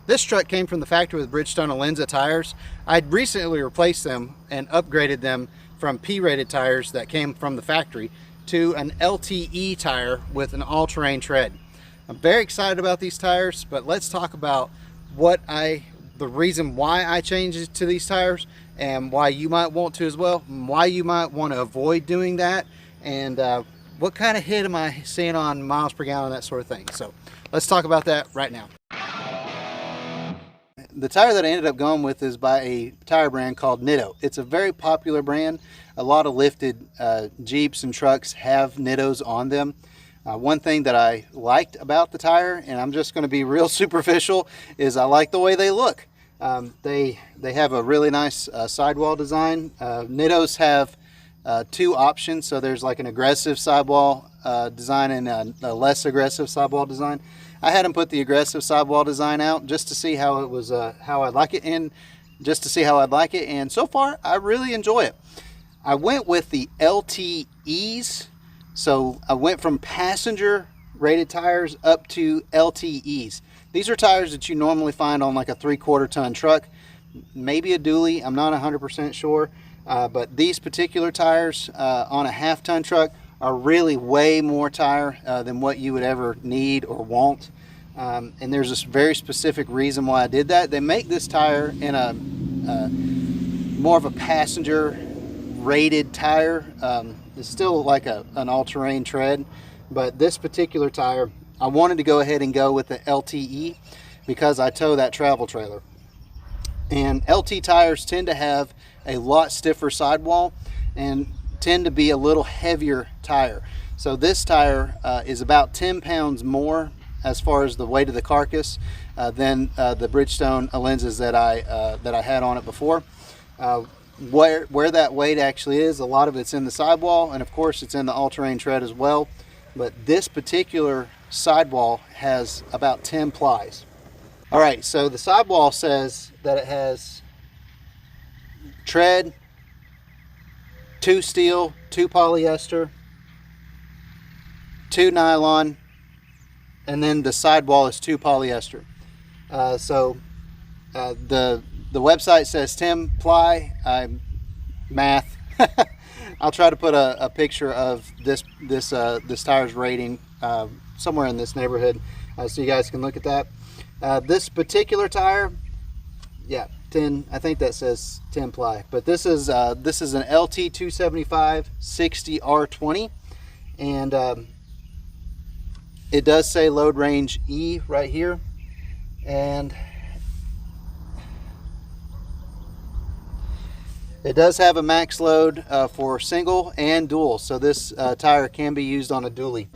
This truck came from the factory with Bridgestone Alenza tires. I'd recently replaced them and upgraded them from P-rated tires that came from the factory to an LTE tire with an all-terrain tread. I'm very excited about these tires, but let's talk about the reason why I changed to these tires and why you might want to as well, and why you might want to avoid doing that, and what kind of hit am I seeing on miles per gallon, that sort of thing. So let's talk about that right now. The tire that I ended up going with is by a tire brand called Nitto. It's a very popular brand. A lot of lifted Jeeps and trucks have Nittos on them. One thing that I liked about the tire, and I'm just going to be real superficial, is I like the way they look. They have a really nice sidewall design. Nittos have two options, so there's like an aggressive sidewall design and a less aggressive sidewall design. I had them put the aggressive sidewall design out just to see how it was, how I'd like it, and and so far I really enjoy it. I went with the LTEs, so I went from passenger rated tires up to LTEs. These are tires that you normally find on like a 3/4 ton truck, maybe a dually, I'm not 100% sure, but these particular tires on a 1/2 ton truck are really way more tire than what you would ever need or want. And there's this very specific reason why I did that. They make this tire in a more of a passenger rated tire. It's still like an all-terrain tread, but this particular tire, I wanted to go ahead and go with the LTE because I tow that travel trailer. And LT tires tend to have a lot stiffer sidewall and tend to be a little heavier tire. So this tire is about 10 pounds more as far as the weight of the carcass than the Bridgestone Alenzas that I had on it before. Where that weight actually is, a lot of it's in the sidewall, and of course it's in the all-terrain tread as well. But this particular sidewall has about 10 plies. All right, so the sidewall says that it has tread, 2 steel, 2 polyester, 2 nylon, and then the sidewall is 2 polyester. The website says 10 ply. Math. I'll try to put a picture of this tire's rating somewhere in this neighborhood so you guys can look at that. This particular tire, yeah, 10. I think that says 10 ply. But this is an LT 275 60 R20, and it does say load range E right here, and it does have a max load for single and dual, so this tire can be used on a dually.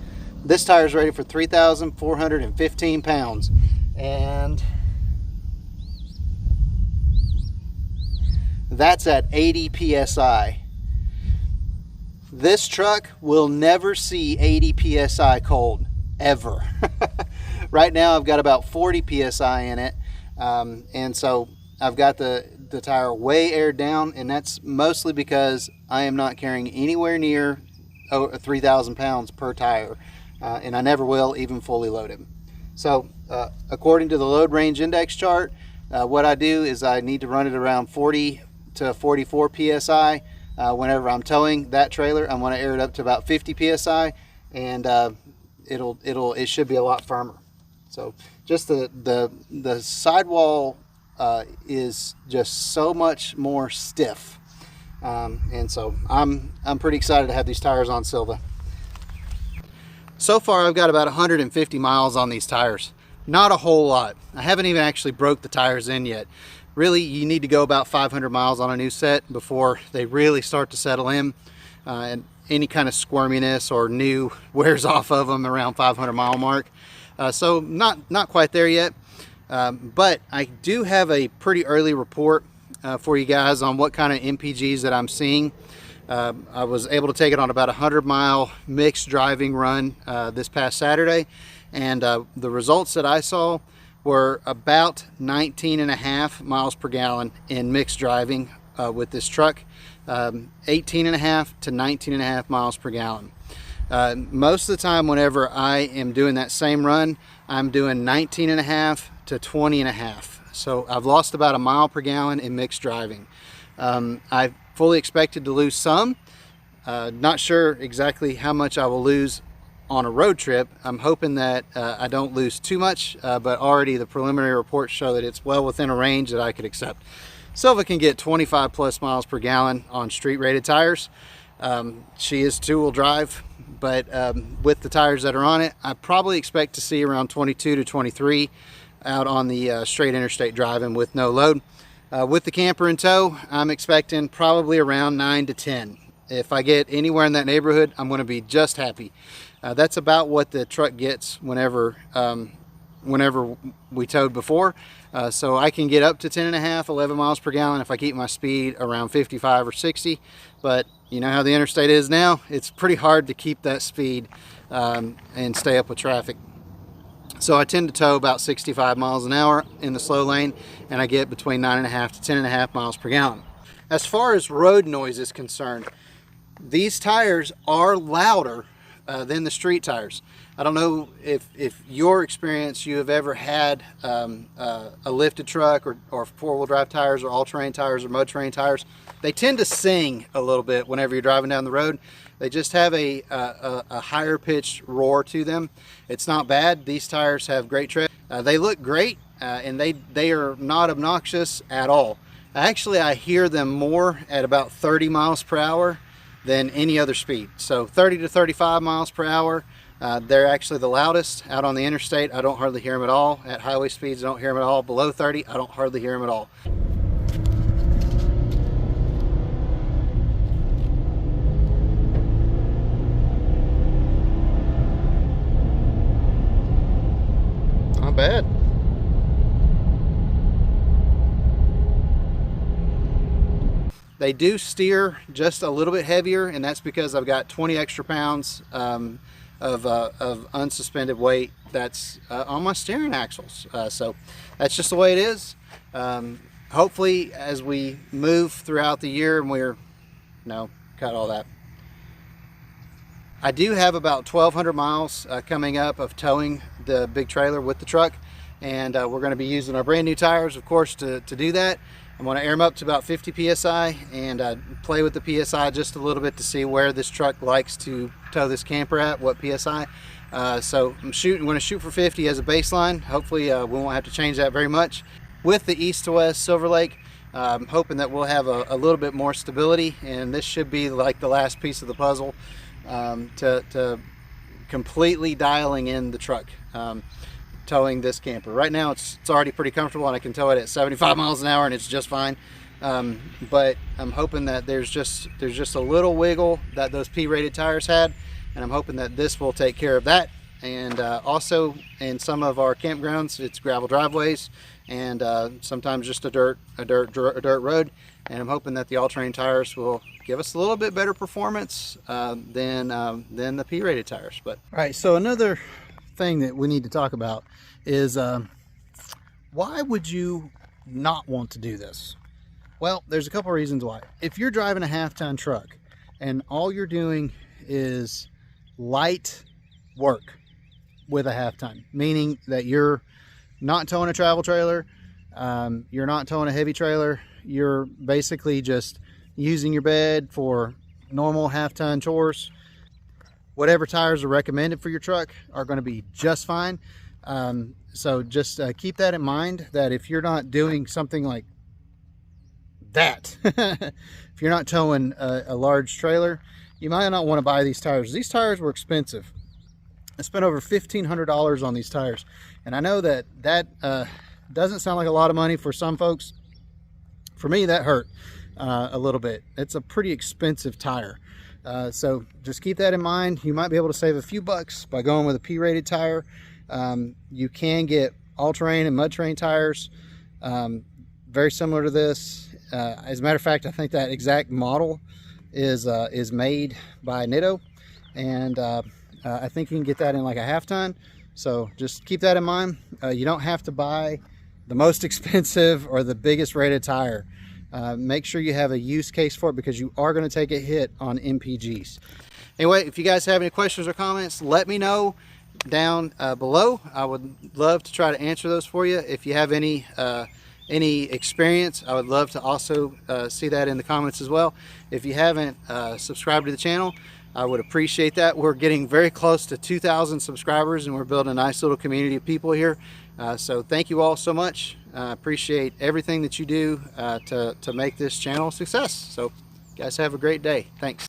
This tire is rated for 3,415 pounds, and that's at 80 psi. This truck will never see 80 psi cold, ever. Right now I've got about 40 psi in it, and so I've got the tire way aired down, and that's mostly because I am not carrying anywhere near 3,000 pounds per tire, and I never will, even fully loaded. So according to the load range index chart, what I do is I need to run it around 40 to 44 psi. Whenever I'm towing that trailer, I'm going to air it up to about 50 psi, and it should be a lot firmer. So just the sidewall is just so much more stiff, and so I'm pretty excited to have these tires on Silva. So far I've got about 150 miles on these tires. Not a whole lot. I haven't even actually broke the tires in yet. Really, you need to go about 500 miles on a new set before they really start to settle in, and any kind of squirminess or new wears off of them around 500 mile mark. So not quite there yet. But I do have a pretty early report for you guys on what kind of MPGs that I'm seeing. I was able to take it on about a 100-mile mixed driving run this past Saturday, and the results that I saw were about 19.5 miles per gallon in mixed driving with this truck, 18.5 to 19.5 miles per gallon. Most of the time whenever I am doing that same run, I'm doing 19.5 to 20.5. So I've lost about a mile per gallon in mixed driving. I fully expected to lose some. Not sure exactly how much I will lose on a road trip. I'm hoping that I don't lose too much, but already the preliminary reports show that it's well within a range that I could accept. Silva can get 25 plus miles per gallon on street rated tires. She is 2-wheel drive, but with the tires that are on it, I probably expect to see around 22 to 23 out on the straight interstate driving with no load. With the camper in tow, I'm expecting probably around 9 to 10. If I get anywhere in that neighborhood, I'm going to be just happy. That's about what the truck gets whenever we towed before. So I can get up to 10.5, 11 miles per gallon if I keep my speed around 55 or 60. But you know how the interstate is now. It's pretty hard to keep that speed and stay up with traffic. So I tend to tow about 65 miles an hour in the slow lane, and I get between 9.5 to 10.5 miles per gallon. As far as road noise is concerned, these tires are louder than the street tires. I don't know if your experience, you have ever had a lifted truck or four-wheel drive tires or all-terrain tires or mud-terrain tires. They tend to sing a little bit whenever you're driving down the road. They just have a higher pitched roar to them. It's not bad. These tires have great tread. They look great and they are not obnoxious at all. Actually, I hear them more at about 30 miles per hour than any other speed. So 30 to 35 miles per hour, they're actually the loudest. Out on the interstate, I don't hardly hear them at all. At highway speeds, I don't hear them at all. Below 30, I don't hardly hear them at all. Not bad. They do steer just a little bit heavier, and that's because I've got 20 extra pounds of unsuspended weight that's on my steering axles. So that's just the way it is. Hopefully, as we move throughout the year, and cut all that. I do have about 1,200 miles coming up of towing the big trailer with the truck, and we're going to be using our brand new tires, of course, to do that. I'm going to air them up to about 50 psi and play with the psi just a little bit to see where this truck likes to tow this camper at, what psi. So I'm going to shoot for 50 as a baseline. Hopefully we won't have to change that very much. With the east to west Silver Lake, I'm hoping that we'll have a little bit more stability, and this should be like the last piece of the puzzle to completely dialing in the truck. Towing this camper. Right now it's already pretty comfortable, and I can tow it at 75 miles an hour and it's just fine. But I'm hoping that there's just a little wiggle that those P-rated tires had, and I'm hoping that this will take care of that. And also in some of our campgrounds, it's gravel driveways and sometimes just a dirt road. And I'm hoping that the all-terrain tires will give us a little bit better performance than the P-rated tires. But all right, so another thing that we need to talk about is why would you not want to do this? Well, there's a couple reasons why. If you're driving a half-ton truck and all you're doing is light work with a half-ton, meaning that you're not towing a travel trailer, you're not towing a heavy trailer, you're basically just using your bed for normal half-ton chores, whatever tires are recommended for your truck are going to be just fine. So just keep that in mind, that if you're not doing something like that, if you're not towing a large trailer, you might not want to buy these tires. These tires were expensive. I spent over $1,500 on these tires, and I know that doesn't sound like a lot of money for some folks. For me, that hurt a little bit. It's a pretty expensive tire. So just keep that in mind. You might be able to save a few bucks by going with a P-rated tire. You can get all-terrain and mud-terrain tires, very similar to this. As a matter of fact, I think that exact model is made by Nitto, and I think you can get that in like a half-ton. So just keep that in mind. You don't have to buy the most expensive or the biggest rated tire. Make sure you have a use case for it, because you are going to take a hit on MPGs. Anyway, if you guys have any questions or comments, let me know. down below. I would love to try to answer those for you. If you have any experience, I would love to also see that in the comments as well. If you haven't subscribed to the channel, I would appreciate that. We're getting very close to 2,000 subscribers, and we're building a nice little community of people here. So thank you all so much. I appreciate everything that you do to make this channel a success. So guys, have a great day. Thanks.